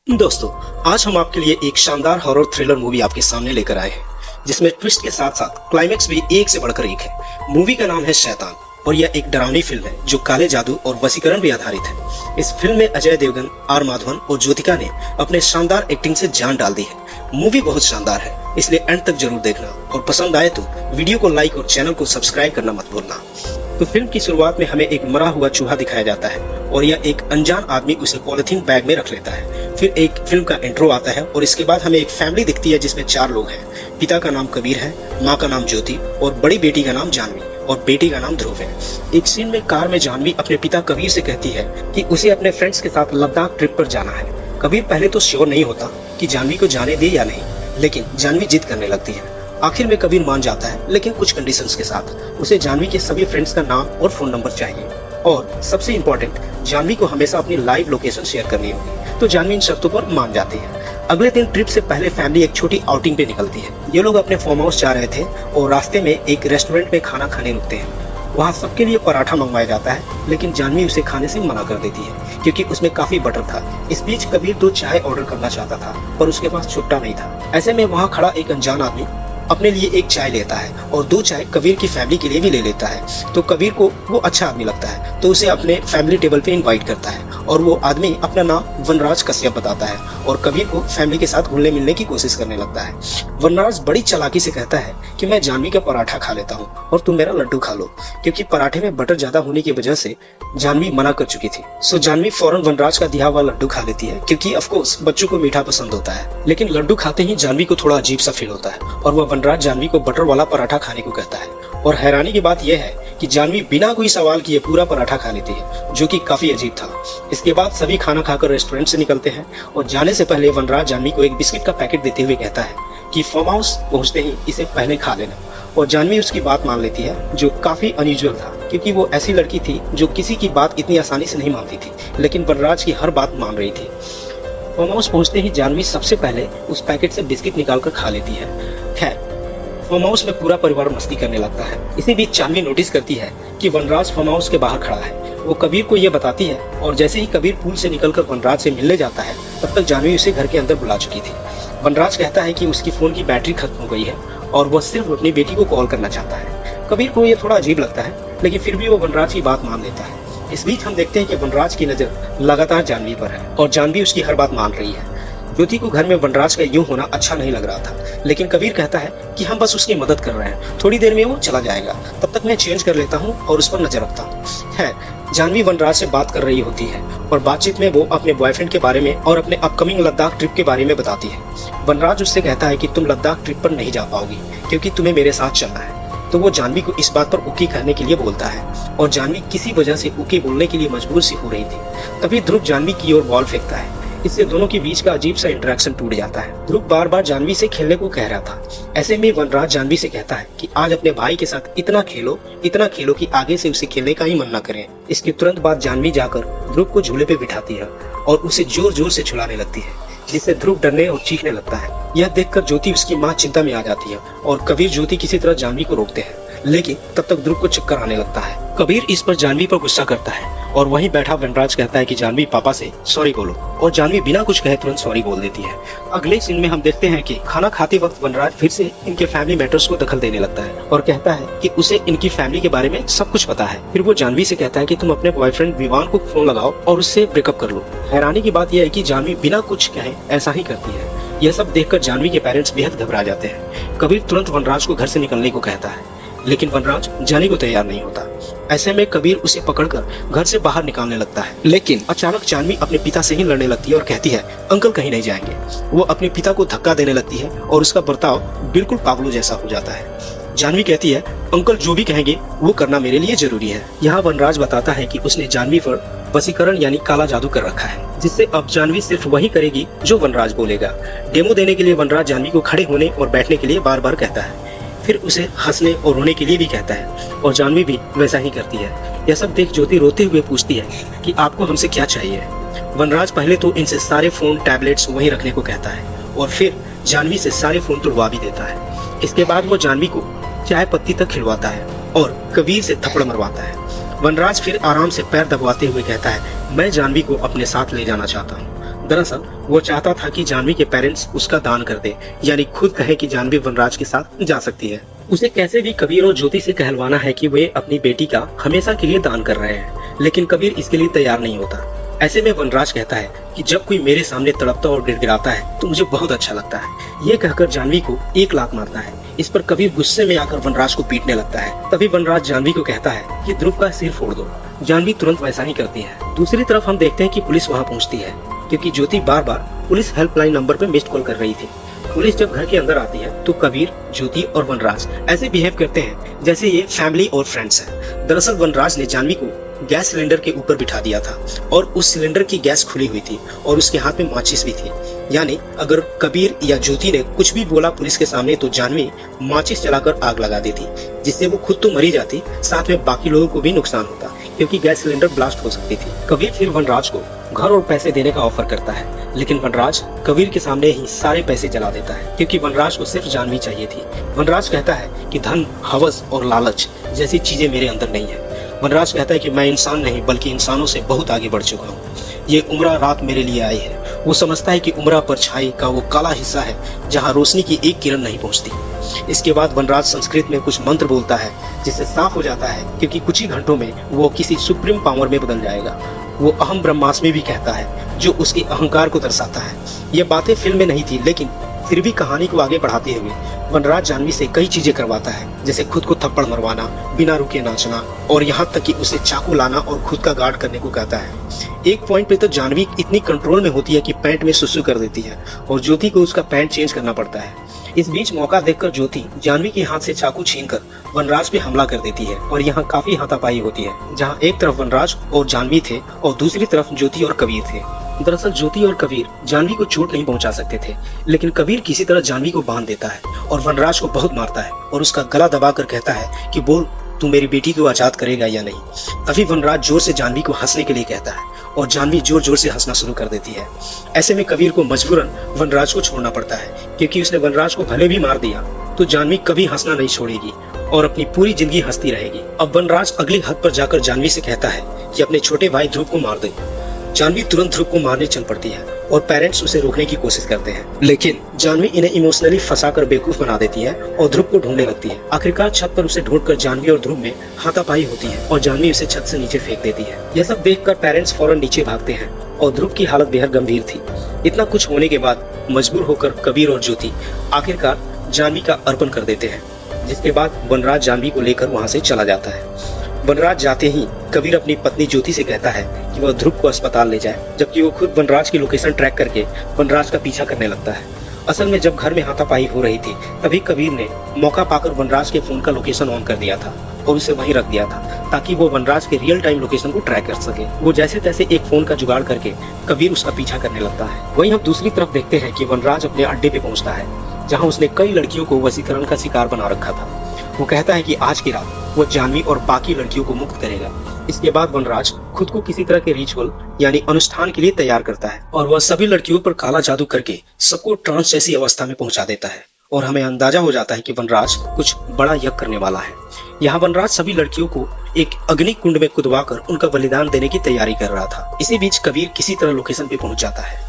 दोस्तों, आज हम आपके लिए एक शानदार हॉरर थ्रिलर मूवी आपके सामने लेकर आए हैं, जिसमें ट्विस्ट के साथ साथ क्लाइमेक्स भी एक से बढ़कर एक है। मूवी का नाम है शैतान और यह एक डरावनी फिल्म है जो काले जादू और वशीकरण पर आधारित है। इस फिल्म में अजय देवगन, आर माधवन और ज्योतिका ने अपने शानदार एक्टिंग से जान डाल दी है। मूवी बहुत शानदार है, इसलिए एंड तक जरूर देखना और पसंद आए तो वीडियो को लाइक और चैनल को सब्सक्राइब करना मत भूलना। तो फिल्म की शुरुआत में हमें एक मरा हुआ चूहा दिखाया जाता है और यह एक अनजान आदमी उसे पॉलिथीन बैग में रख लेता है। फिर एक फिल्म का इंट्रो आता है और इसके बाद हमें एक फैमिली दिखती है जिसमें 4 लोग हैं। पिता का नाम कबीर है, माँ का नाम ज्योति और बड़ी बेटी का नाम जानवी और बेटी का नाम ध्रुव है। एक सीन में कार में जानवी अपने पिता कबीर से कहती है कि उसे अपने फ्रेंड्स के साथ लद्दाख ट्रिप पर जाना है। कबीर पहले तो श्योर नहीं होता कि जानवी को जाने दे या नहीं, लेकिन जानवी जिद करने लगती है। आखिर में कबीर मान जाता है, लेकिन कुछ कंडीशंस के साथ। उसे जानवी के सभी फ्रेंड्स का नाम और फोन नंबर चाहिए और सबसे इम्पोर्टेंट, जानवी को हमेशा अपनी लाइव लोकेशन शेयर करनी होगी। तो जानवी इन शर्तों पर मान जाती है। अगले दिन ट्रिप से पहले फैमिली एक छोटी आउटिंग पे निकलती है। ये लोग अपने फार्म हाउस जा रहे थे और रास्ते में एक रेस्टोरेंट में खाना खाने रुकते हैं। वहाँ सबके लिए पराठा मंगवाया जाता है, लेकिन जानवी उसे खाने से मना कर देती है क्योंकि उसमें काफी बटर था। इस बीच कबीर 2 चाय ऑर्डर करना चाहता था पर उसके पास छुट्टा नहीं था। ऐसे में वहाँ खड़ा एक अनजान आदमी अपने लिए एक चाय लेता है और 2 चाय कबीर की फैमिली के लिए भी ले लेता है। तो कबीर को वो अच्छा आदमी लगता है, तो उसे अपने फैमिली टेबल पे इनवाइट करता है और वो आदमी अपना नाम वनराज कश्यप बताता है और कबीर को फैमिली के साथ घुलने मिलने की कोशिश करने लगता है। वनराज बड़ी चालाकी से कहता है कि मैं जानवी का पराठा खा लेता हूँ और तुम मेरा लड्डू खा लो, क्योंकि पराठे में बटर ज्यादा होने की वजह से जानवी मना कर चुकी थी। सो जानवी फौरन वनराज का दिया हुआ लड्डू खा लेती है क्योंकि ऑफ कोर्स बच्चों को मीठा पसंद होता है। लेकिन लड्डू खाते ही जानवी को थोड़ा अजीब सा फील होता है और वह वनराज जानवी को बटर वाला पराठा खाने को कहता है। और हैरानी की बात यह है कि जानवी बिना कोई सवाल किए पूरा पराठा खा लेती है, जो कि काफी अजीब था। इसके बाद सभी खाना खाकर रेस्टोरेंट से निकलते हैं और जाने से पहले वनराज जानवी को एक बिस्किट का पैकेट देते हुए कहता है कि फार्म हाउस पहुंचते ही इसे पहले खा लेना। और जानवी उसकी बात मान लेती है, जो काफी अनयूजुअल था क्योंकि वो ऐसी लड़की थी जो किसी की बात इतनी आसानी से नहीं मानती थी, लेकिन वनराज की हर बात मान रही थी। फार्म हाउस पहुंचते ही जानवी सबसे पहले उस पैकेट से बिस्किट निकालकर खा लेती है। खैर, फार्म हाउस में पूरा परिवार मस्ती करने लगता है। इसी बीच जानवी नोटिस करती है कि वनराज फार्म हाउस के बाहर खड़ा है। वो कबीर को ये बताती है और जैसे ही कबीर पूल से निकलकर वनराज से मिलने जाता है, तब तक जानवी उसे घर के अंदर बुला चुकी थी। वनराज कहता है कि उसकी फोन की बैटरी खत्म हो गई है और वह सिर्फ अपनी बेटी को कॉल करना चाहता है। कबीर को ये थोड़ा अजीब लगता है, लेकिन फिर भी वो वनराज की बात मान लेता है। इस बीच हम देखते हैं कि वनराज की नजर लगातार जानवी पर है और जानवी उसकी हर बात मान रही है। ज्योति को घर में वनराज का यूं होना अच्छा नहीं लग रहा था, लेकिन कबीर कहता है कि हम बस उसकी मदद कर रहे हैं, थोड़ी देर में वो चला जाएगा, तब तक मैं चेंज कर लेता हूँ और उस पर नजर रखता हूँ। है, जानवी वनराज से बात कर रही होती है और बातचीत में वो अपने बॉयफ्रेंड के बारे में और अपने अपकमिंग लद्दाख ट्रिप के बारे में बताती है। वनराज उससे कहता है कि तुम लद्दाख ट्रिप पर नहीं जा पाओगी क्योंकि तुम्हें मेरे साथ चलना है। तो वो जानवी को इस बात पर ओके कहने के लिए बोलता है और जानवी किसी वजह से ओके बोलने के लिए मजबूर सी हो रही थी। तभी ध्रुव जानवी की ओर बॉल फेंकता है। इससे दोनों के बीच का अजीब सा इंटरेक्शन टूट जाता है। ध्रुव बार बार जानवी से खेलने को कह रहा था। ऐसे में वनराज जानवी से कहता है कि आज अपने भाई के साथ इतना खेलो कि आगे से उसे खेलने का ही मन न करे। इसके तुरंत बाद जानवी जाकर ध्रुव को झूले पे बिठाती है और उसे जोर जोर से झुलाने लगती है, जिससे ध्रुव डरने और चीखने लगता है। यह देखकर ज्योति उसकी माँ चिंता में आ जाती है और कबीर ज्योति किसी तरह जानवी को रोकते हैं, लेकिन तब तक ध्रुव को चक्कर आने लगता है। कबीर इस पर जानवी पर गुस्सा करता है और वहीं बैठा वनराज कहता है कि जानवी पापा से सॉरी बोलो, और जानवी बिना कुछ कहे तुरंत सॉरी बोल देती है। अगले सीन में हम देखते हैं कि खाना खाते वक्त वनराज फिर से इनके फैमिली मैटर्स को दखल देने लगता है और कहता है कि उसे इनकी फैमिली के बारे में सब कुछ पता है। फिर वो जानवी से कहता है कि तुम अपने बॉयफ्रेंड विवान को फोन लगाओ और उससे ब्रेकअप कर लो। हैरानी की बात यह है कि जानवी बिना कुछ कहे ऐसा ही करती है। यह सब देखकर जानवी के पेरेंट्स बेहद घबरा जाते हैं। कबीर तुरंत वनराज को घर से निकलने को कहता है, लेकिन वनराज जाने को तैयार नहीं होता। ऐसे में कबीर उसे पकड़कर घर से बाहर निकालने लगता है, लेकिन अचानक जानवी अपने पिता से ही लड़ने लगती है और कहती है अंकल कहीं नहीं जाएंगे। वो अपने पिता को धक्का देने लगती है और उसका बर्ताव बिल्कुल पागलों जैसा हो जाता है। जानवी कहती है अंकल जो भी कहेंगे वो करना मेरे लिए जरूरी है। यहाँ वनराज बताता है कि उसने जानवी पर वशीकरण यानी काला जादू कर रखा है, जिससे अब जानवी सिर्फ वही करेगी जो वनराज बोलेगा। डेमो देने के लिए वनराज जानवी को खड़े होने और बैठने के लिए बार बार कहता है, फिर उसे हंसने और रोने के लिए भी कहता है और जानवी भी वैसा ही करती है। यह सब देख ज्योति रोते हुए पूछती है कि आपको हमसे क्या चाहिए। वनराज पहले तो इनसे सारे फोन टैबलेट्स वहीं रखने को कहता है और फिर जानवी से सारे फोन तुड़वा भी देता है। इसके बाद वो जानवी को चाय पत्ती तक खिलवाता है और कबीर से थप्पड़ मरवाता है। वनराज फिर आराम से पैर दबाते हुए कहता है, मैं जानवी को अपने साथ ले जाना चाहता हूँ। दरअसल वो चाहता था कि जानवी के पेरेंट्स उसका दान कर दे, यानी खुद कहे कि जानवी वनराज के साथ जा सकती है। उसे कैसे भी कबीर और ज्योति से कहलवाना है कि वे अपनी बेटी का हमेशा के लिए दान कर रहे हैं, लेकिन कबीर इसके लिए तैयार नहीं होता। ऐसे में वनराज कहता है कि जब कोई मेरे सामने तड़पता और गिड़गिड़ाता है तो मुझे बहुत अच्छा लगता है। ये कहकर जानवी को 1 लात मारता है। इस पर कबीर गुस्से में आकर वनराज को पीटने लगता है। तभी वनराज जानवी को कहता है कि ध्रुव का सिर फोड़ दो। जानवी तुरंत वैसा ही करती है। दूसरी तरफ हम देखते हैं कि पुलिस वहाँ पहुँचती है, क्योंकि ज्योति बार बार पुलिस हेल्पलाइन नंबर पर मिस्ड कॉल कर रही थी। पुलिस जब घर के अंदर आती है तो कबीर, ज्योति और वनराज ऐसे बिहेव करते हैं जैसे ये फैमिली और फ्रेंड्स हैं। दरअसल वनराज ने जानवी को गैस सिलेंडर के ऊपर बिठा दिया था और उस सिलेंडर की गैस खुली हुई थी और उसके हाथ में माचिस भी थी। यानी अगर कबीर या ज्योति ने कुछ भी बोला पुलिस के सामने तो जानवी माचिस जलाकर आग लगा देती, जिससे वो खुद तो मरी जाती, साथ में बाकी लोगों को भी नुकसान होता, क्योंकि गैस सिलेंडर ब्लास्ट हो सकती थी। कबीर फिर वनराज को घर और पैसे देने का ऑफर करता है, लेकिन वनराज कबीर के सामने ही सारे पैसे जला देता है, क्योंकि वनराज को सिर्फ जानवी चाहिए थी। वनराज कहता है कि धन, हवस और लालच जैसी चीजें मेरे अंदर नहीं है। वनराज कहता है कि मैं इंसान नहीं बल्कि इंसानों से बहुत आगे बढ़ चुका हूँ। ये उम्रा रात मेरे लिए आई है। वो समझता है कि उम्रा परछाई का वो काला हिस्सा है जहाँ रोशनी की एक किरण नहीं पहुँचती। इसके बाद वनराज संस्कृत में कुछ मंत्र बोलता है, जिससे साफ हो जाता है क्योंकि कुछ ही घंटों में वो किसी सुप्रीम पावर में बदल जाएगा। वो अहम ब्रह्मास्मि भी कहता है, जो उसके अहंकार को दर्शाता है। ये बातें फिल्म में नहीं थी, लेकिन फिर भी कहानी को आगे बढ़ाते हुए वनराज जानवी से कई चीजें करवाता है, जैसे खुद को थप्पड़ मरवाना, बिना रुके नाचना और यहाँ तक कि उसे चाकू लाना और खुद का गार्ड करने को कहता है। एक पॉइंट पे तो जानवी इतनी कंट्रोल में होती है कि पैंट में सुसु कर देती है और ज्योति को उसका पैंट चेंज करना पड़ता है। इस बीच मौका देखकर ज्योति जानवी के हाथ से चाकू छीनकर वनराज पे हमला कर देती है और यहाँ काफी हाथापाई होती है, जहाँ एक तरफ वनराज और जानवी थे और दूसरी तरफ ज्योति और कबीर थे। दरअसल ज्योति और कबीर जानवी को चोट नहीं पहुंचा सकते थे, लेकिन कबीर किसी तरह जानवी को बांध देता है और वनराज को बहुत मारता है और उसका गला दबाकर कहता है कि बोल, तू मेरी बेटी को आजाद करेगा या नहीं। तभी वनराज जोर से जानवी को हंसने के लिए कहता है और जानवी जोर जोर से हंसना शुरू कर देती है। ऐसे में कबीर को मजबूरन वनराज को छोड़ना पड़ता है, क्योंकि उसने वनराज को भले भी मार दिया तो जानवी कभी हंसना नहीं छोड़ेगी और अपनी पूरी जिंदगी हंसती रहेगी। अब वनराज अगली हद पर जाकर जानवी से कहता है कि अपने छोटे भाई ध्रुव को मार दे। जानवी तुरंत ध्रुव को मारने चल पड़ती है और पेरेंट्स उसे रोकने की कोशिश करते हैं, लेकिन जानवी इन्हें इमोशनली फंसाकर बेवकूफ बना देती है और ध्रुव को ढूंढने लगती है। आखिरकार छत पर उसे ढूंढकर जानवी और ध्रुव में हाथापाई होती है और जानवी उसे छत से नीचे फेंक देती है। यह सब देखकर पेरेंट्स फौरन नीचे भागते हैं और ध्रुव की हालत बेहद गंभीर थी। इतना कुछ होने के बाद मजबूर होकर कबीर और ज्योति आखिरकार जानवी का अर्पण कर देते हैं, जिसके बाद वनराज जानवी को लेकर वहाँ से चला जाता है। वनराज जाते ही कबीर अपनी पत्नी ज्योति से कहता है कि वह ध्रुव को अस्पताल ले जाए, जबकि वो खुद वनराज की लोकेशन ट्रैक करके वनराज का पीछा करने लगता है। असल में जब घर में हाथापाई हो रही थी तभी कबीर ने मौका पाकर वनराज के फोन का लोकेशन ऑन कर दिया था और उसे वहीं रख दिया था, ताकि वो वनराज के रियल टाइम लोकेशन को ट्रैक कर सके। वो जैसे तैसे एक फोन का जुगाड़ करके कबीर उसका पीछा करने लगता है। वहीं हम दूसरी तरफ देखते हैं कि वनराज अपने अड्डे पे पहुंचता है, जहाँ उसने कई लड़कियों को वशीकरण का शिकार बना रखा था। वो कहता है कि आज की रात वो जानवी और बाकी लड़कियों को मुक्त करेगा। इसके बाद वनराज खुद को किसी तरह के रिचुअल यानी अनुष्ठान के लिए तैयार करता है और वह सभी लड़कियों पर काला जादू करके सबको ट्रांस जैसी अवस्था में पहुंचा देता है और हमें अंदाजा हो जाता है कि वनराज कुछ बड़ा यज्ञ करने वाला है। यहाँ वनराज सभी लड़कियों को एक अग्नि कुंड में कुदवाकर उनका बलिदान देने की तैयारी कर रहा था। इसी बीच कबीर किसी तरह लोकेशन पे पहुंच जाता है।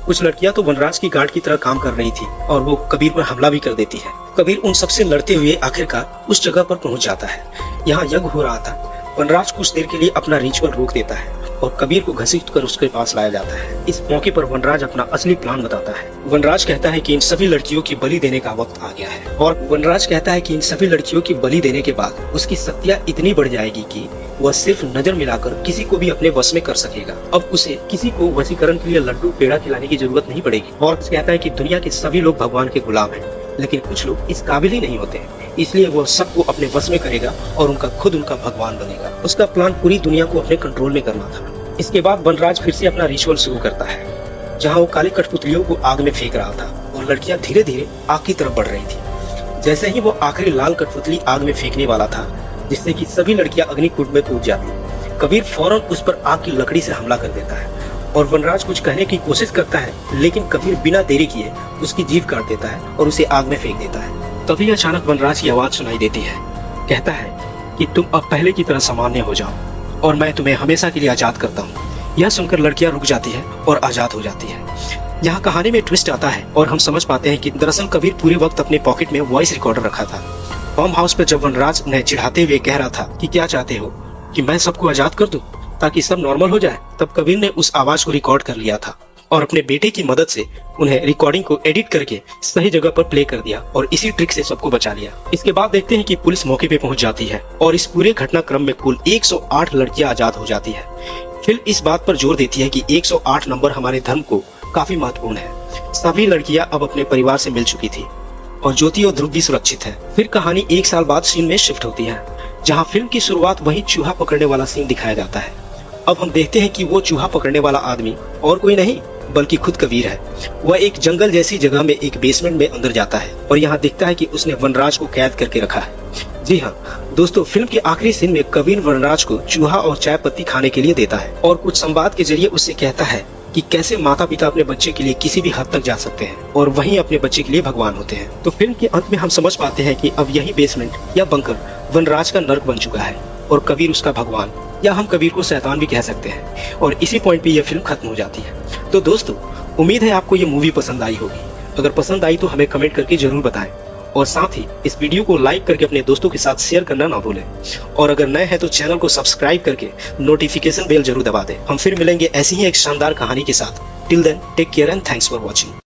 कुछ लड़कियां तो वनराज की गार्ड की तरह काम कर रही थी और वो कबीर पर हमला भी कर देती है। कबीर उन सबसे लड़ते हुए आखिरकार उस जगह पर पहुंच जाता है। यहाँ यज्ञ हो रहा था। वनराज कुछ देर के लिए अपना रिचुअल रोक देता है और कबीर को घसीटकर उसके पास लाया जाता है। इस मौके पर वनराज अपना असली प्लान बताता है। वनराज कहता है कि इन सभी लड़कियों की बलि देने का वक्त आ गया है और वनराज कहता है कि इन सभी लड़कियों की बलि देने के बाद उसकी शक्तियाँ इतनी बढ़ जाएगी कि वह सिर्फ नजर मिलाकर किसी को भी अपने वश में कर सकेगा। अब उसे किसी को वशीकरण के लिए लड्डू पेड़ा खिलाने की जरूरत नहीं पड़ेगी। और कहता है कि दुनिया के सभी लोग भगवान के गुलाम हैं, लेकिन कुछ लोग इस काबिल ही नहीं होते, इसलिए वो सबको अपने वश में करेगा और उनका भगवान बनेगा। उसका प्लान पूरी दुनिया को अपने कंट्रोल में करना था। इसके बाद वनराज फिर से अपना रिचुअल शुरू करता है, जहाँ वो काली कठपुतलियों को आग में फेंक रहा था और लड़कियां धीरे धीरे आग की तरफ बढ़ रही थी। जैसे ही वो आखिरी लाल कठपुतली आग में फेंकने वाला था, जिससे कि सभी लड़कियां अग्निकुंड में कूद जाती, कबीर फौरन उस पर आग की लकड़ी से हमला कर देता है और वनराज कुछ कहने की कोशिश करता है, लेकिन कबीर बिना देरी किए उसकी जीभ काट देता है और उसे आग में फेंक देता है। तभी अचानक वनराज की आवाज सुनाई देती है। कहता है कि तुम अब पहले की तरह सामान्य हो जाओ और मैं तुम्हें हमेशा के लिए आजाद करता हूँ। यह सुनकर लड़कियां रुक जाती है और आजाद हो जाती है। यहाँ कहानी में ट्विस्ट आता है और हम समझ पाते हैं कि दरअसल कबीर पूरे वक्त अपने पॉकेट में वॉइस रिकॉर्डर रखा था। फार्म हाउस पर जब वनराज उन्हें चिढ़ाते हुए कह रहा था कि क्या चाहते हो कि मैं सबको आजाद कर दूं ताकि सब नॉर्मल हो जाए, तब कबीर ने उस आवाज को रिकॉर्ड कर लिया था और अपने बेटे की मदद से उन्हें रिकॉर्डिंग को एडिट करके सही जगह पर प्ले कर दिया और इसी ट्रिक से सबको बचा लिया। इसके बाद देखते हैं कि पुलिस मौके पे पहुंच जाती है और इस पूरे घटनाक्रम में कुल 108 लड़कियां आजाद हो जाती है। फिल्म इस बात पर जोर देती है कि 108 नंबर हमारे धर्म को काफी महत्वपूर्ण है। सभी लड़कियां अब अपने परिवार से मिल चुकी थी और ज्योति और ध्रुव भी सुरक्षित है। फिर कहानी 1 साल बाद सीन में शिफ्ट होती है, जहाँ फिल्म की शुरुआत वही चूहा पकड़ने वाला सीन दिखाया जाता है। अब हम देखते हैं कि वो चूहा पकड़ने वाला आदमी और कोई नहीं बल्कि खुद कबीर है। वह एक जंगल जैसी जगह में एक बेसमेंट में अंदर जाता है और यहाँ दिखता है कि उसने वनराज को कैद करके रखा है। जी हाँ दोस्तों, फिल्म के आखिरी सीन में कबीर वनराज को चूहा और चाय पत्ती खाने के लिए देता है और कुछ संवाद के जरिए उससे कहता है कि कैसे माता पिता अपने बच्चे के लिए किसी भी हद तक जा सकते हैं और वहीं अपने बच्चे के लिए भगवान होते हैं। तो फिल्म के अंत में हम समझ पाते हैं कि अब यही बेसमेंट या बंकर वनराज का नर्क बन चुका है और कबीर उसका भगवान, या हम कबीर को शैतान भी कह सकते हैं। और इसी पॉइंट पे यह फिल्म खत्म हो जाती है। तो दोस्तों, उम्मीद है आपको ये मूवी पसंद आई होगी। अगर पसंद आई तो हमें कमेंट करके जरूर बताएं और साथ ही इस वीडियो को लाइक करके अपने दोस्तों के साथ शेयर करना ना भूलें। और अगर नए हैं तो चैनल को सब्सक्राइब करके नोटिफिकेशन बेल जरूर दबा दें। हम फिर मिलेंगे ऐसी ही एक शानदार कहानी के साथ। Till then take care and thanks for watching.